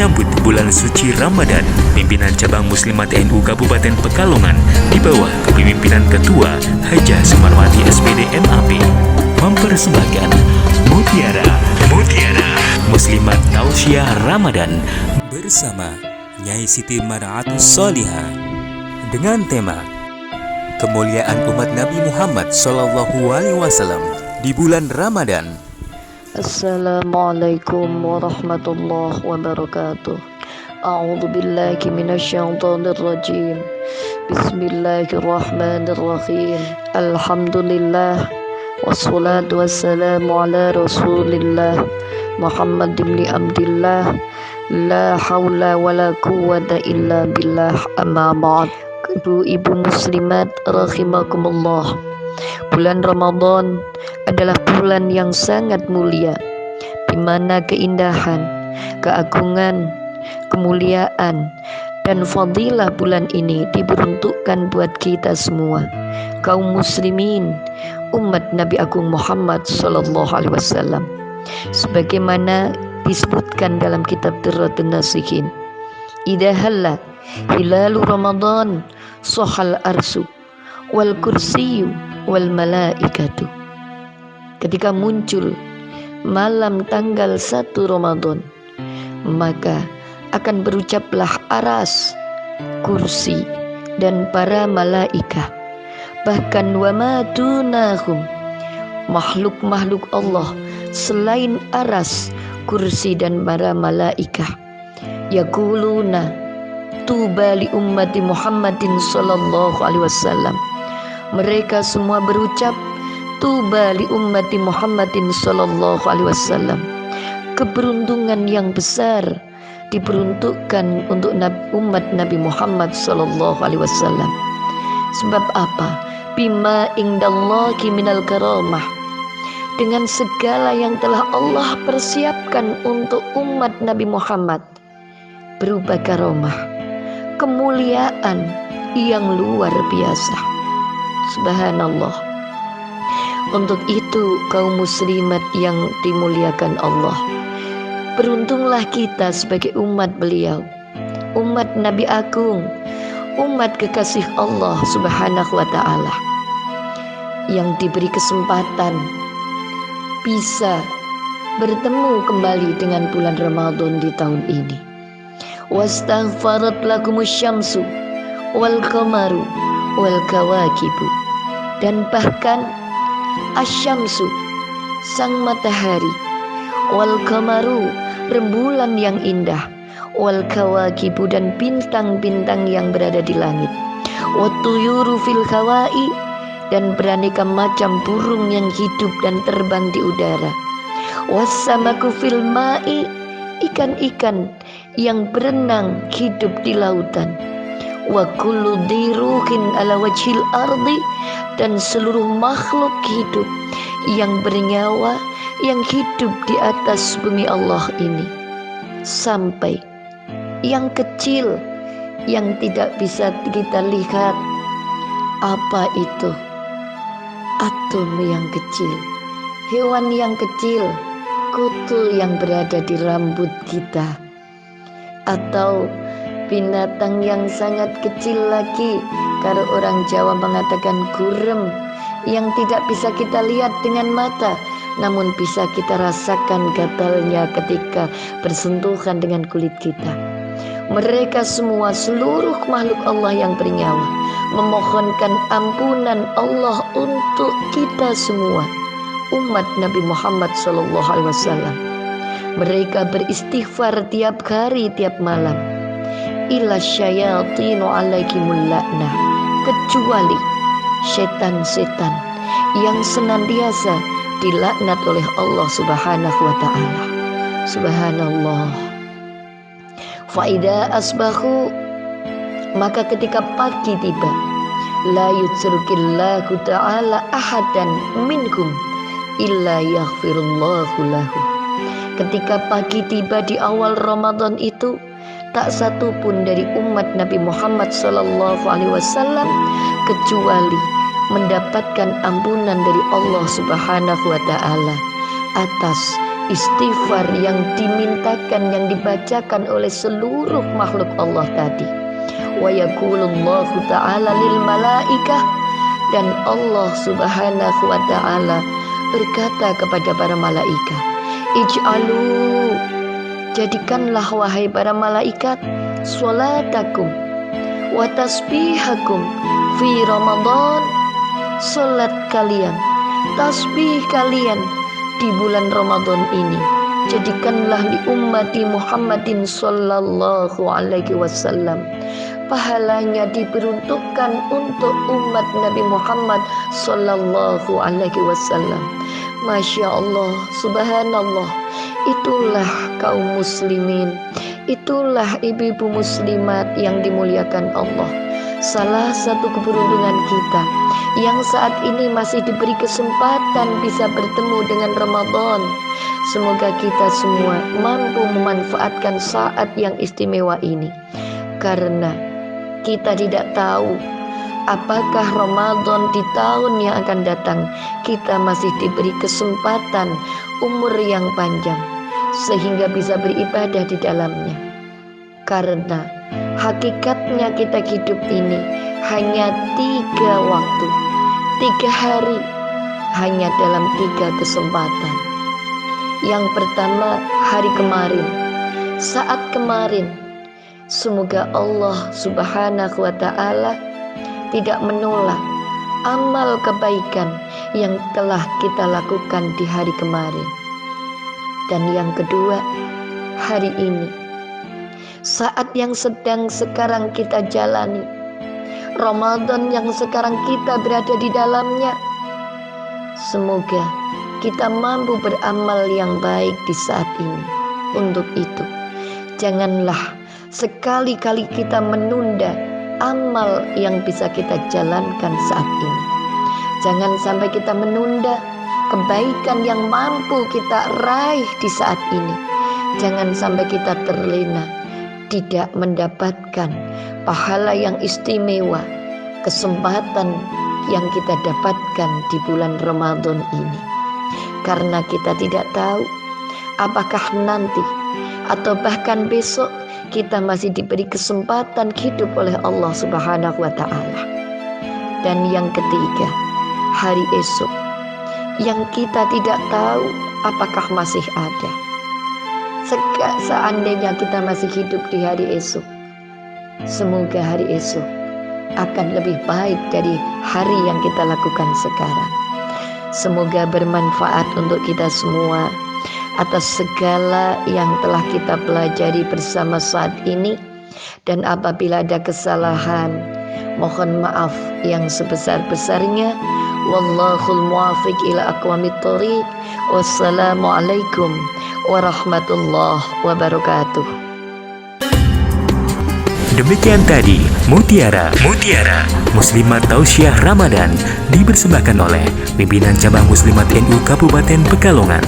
Menyambut bulan suci Ramadan, pimpinan cabang Muslimat NU Kabupaten Pekalongan di bawah kepemimpinan Ketua Hajah Sumarwati SPD MAP mempersembahkan Mutiara Muslimat Tausiah Ramadan bersama Nyai Siti Mar'atus Solihah dengan tema Kemuliaan Umat Nabi Muhammad SAW di bulan Ramadan. Assalamualaikum warahmatullahi wabarakatuh. A'udzu billahi minasyaitonir rajim. Bismillahirrahmanirrahim. Alhamdulillah wassalatu wassalamu ala Rasulillah Muhammad ibn Abdillah. La haula wala quwwata illa billah. Amma ba'd. Ibu-ibu muslimat rahimakumullah. Bulan Ramadan adalah bulan yang sangat mulia, di mana keindahan, keagungan, kemuliaan, dan fadilah bulan ini diperuntukkan buat kita semua, kaum muslimin, umat Nabi Agung Muhammad sallallahu alaihi wasallam. Sebagaimana disebutkan dalam kitab Durratun Nasihin, idza halla hilalu Ramadan sohal arsu wal kursiyu wal malaikatu. Ketika muncul malam tanggal 1 Ramadan, maka akan berucaplah aras, kursi, dan para malaikat. Bahkan wa ma dunahum, makhluk-makhluk Allah selain aras, kursi, dan para malaikat, yaquluna tuba li ummati Muhammadin sallallahu alaihi wasallam. Mereka semua berucap, tuba li ummati Muhammadin sallallahu alaihi wasallam. Keberuntungan yang besar diperuntukkan untuk umat Nabi Muhammad sallallahu alaihi wasallam. Sebab apa? Bima indallahi minal karamah. Dengan segala yang telah Allah persiapkan untuk umat Nabi Muhammad berupa karamah, kemuliaan yang luar biasa. Subhanallah. Untuk itu kaum muslimat yang dimuliakan Allah, beruntunglah kita sebagai umat beliau, umat Nabi Agung, umat kekasih Allah Subhanahu wa ta'ala, yang diberi kesempatan bisa bertemu kembali dengan bulan Ramadan di tahun ini. Wastaghfarat lakumus syamsu wal qamaru wal kawakibu. Dan bahkan asyamsu, sang matahari, wal qamaru, rembulan yang indah, wal kawakibu, dan bintang-bintang yang berada di langit, wa tuyuru fil hawai, dan beraneka macam burung yang hidup dan terbang di udara, wassamaku fil ma'i, ikan-ikan yang berenang hidup di lautan, wa kullu diruhin ala wajhil ardi, dan seluruh makhluk hidup yang bernyawa yang hidup di atas bumi Allah ini, sampai yang kecil yang tidak bisa kita lihat. Apa itu? Atom yang kecil, hewan yang kecil, kutu yang berada di rambut kita, atau binatang yang sangat kecil lagi, kalau orang Jawa mengatakan gurem, yang tidak bisa kita lihat dengan mata, namun bisa kita rasakan gatalnya ketika bersentuhan dengan kulit kita. Mereka semua, seluruh makhluk Allah yang bernyawa, memohonkan ampunan Allah untuk kita semua, umat Nabi Muhammad SAW. Mereka beristighfar tiap hari, tiap malam. Illa syayatinu alaikimul la'nah, kecuali setan-setan yang senantiasa dilaknat oleh Allah Subhanahu wa ta'ala. Subhanallah. Faida asbahu, maka ketika pagi tiba, la yutsrukillahu ta'ala ahadan minkum illa yaghfirullahu lahu. Ketika pagi tiba di awal Ramadan itu, tak satu pun dari umat Nabi Muhammad SAW kecuali mendapatkan ampunan dari Allah Subhanahu wa ta'ala atas istighfar yang dimintakan, yang dibacakan oleh seluruh makhluk Allah tadi. Wa yaqulullahu ta'ala lil malaikah, dan Allah subhanahu wa ta'ala berkata kepada para malaikat, ij'alu, jadikanlah wahai para malaikat, sholatakum wa tasbihakum fi Ramadan, salat kalian, tasbih kalian di bulan Ramadan ini, jadikanlah li ummati Muhammadin sallallahu alaihi wasallam, pahalanya diperuntukkan untuk umat Nabi Muhammad sallallahu alaihi wasallam. Masya Allah, subhanallah, itulah kaum muslimin, itulah ibu-ibu muslimat yang dimuliakan Allah. Salah satu keberuntungan kita yang saat ini masih diberi kesempatan bisa bertemu dengan Ramadan. Semoga kita semua mampu memanfaatkan saat yang istimewa ini, karena kita tidak tahu apakah Ramadan di tahun yang akan datang. Kita masih diberi kesempatan umur yang panjang sehingga bisa beribadah di dalamnya. Karena hakikatnya kita hidup ini hanya 3 waktu, 3 hari, hanya dalam 3 kesempatan. Yang pertama, hari kemarin, saat kemarin. Semoga Allah subhanahu wa ta'ala tidak menolak amal kebaikan yang telah kita lakukan di hari kemarin. Dan yang kedua, hari ini, saat yang sedang sekarang kita jalani, Ramadan yang sekarang kita berada di dalamnya. Semoga kita mampu beramal yang baik di saat ini. Untuk itu, janganlah sekali-kali kita menunda amal yang bisa kita jalankan saat ini. Jangan sampai kita menunda kebaikan yang mampu kita raih di saat ini. Jangan sampai kita terlena, tidak mendapatkan pahala yang istimewa, kesempatan yang kita dapatkan di bulan Ramadan ini. Karena kita tidak tahu apakah nanti atau bahkan besok kita masih diberi kesempatan hidup oleh Allah subhanahu wa ta'ala. Dan yang ketiga, hari esok yang kita tidak tahu apakah masih ada. Seandainya kita masih hidup di hari esok, semoga hari esok akan lebih baik dari hari yang kita lakukan sekarang. Semoga bermanfaat untuk kita semua atas segala yang telah kita pelajari bersama saat ini. Dan apabila ada kesalahan, mohon maaf yang sebesar-besarnya. Wallahul muwafiq ila aqwamit thoriq. Wassalamualaikum warahmatullahi wabarakatuh. Demikian tadi Mutiara Muslimat Tausiah Ramadan dipersembahkan oleh Pimpinan Cabang Muslimat NU Kabupaten Pekalongan.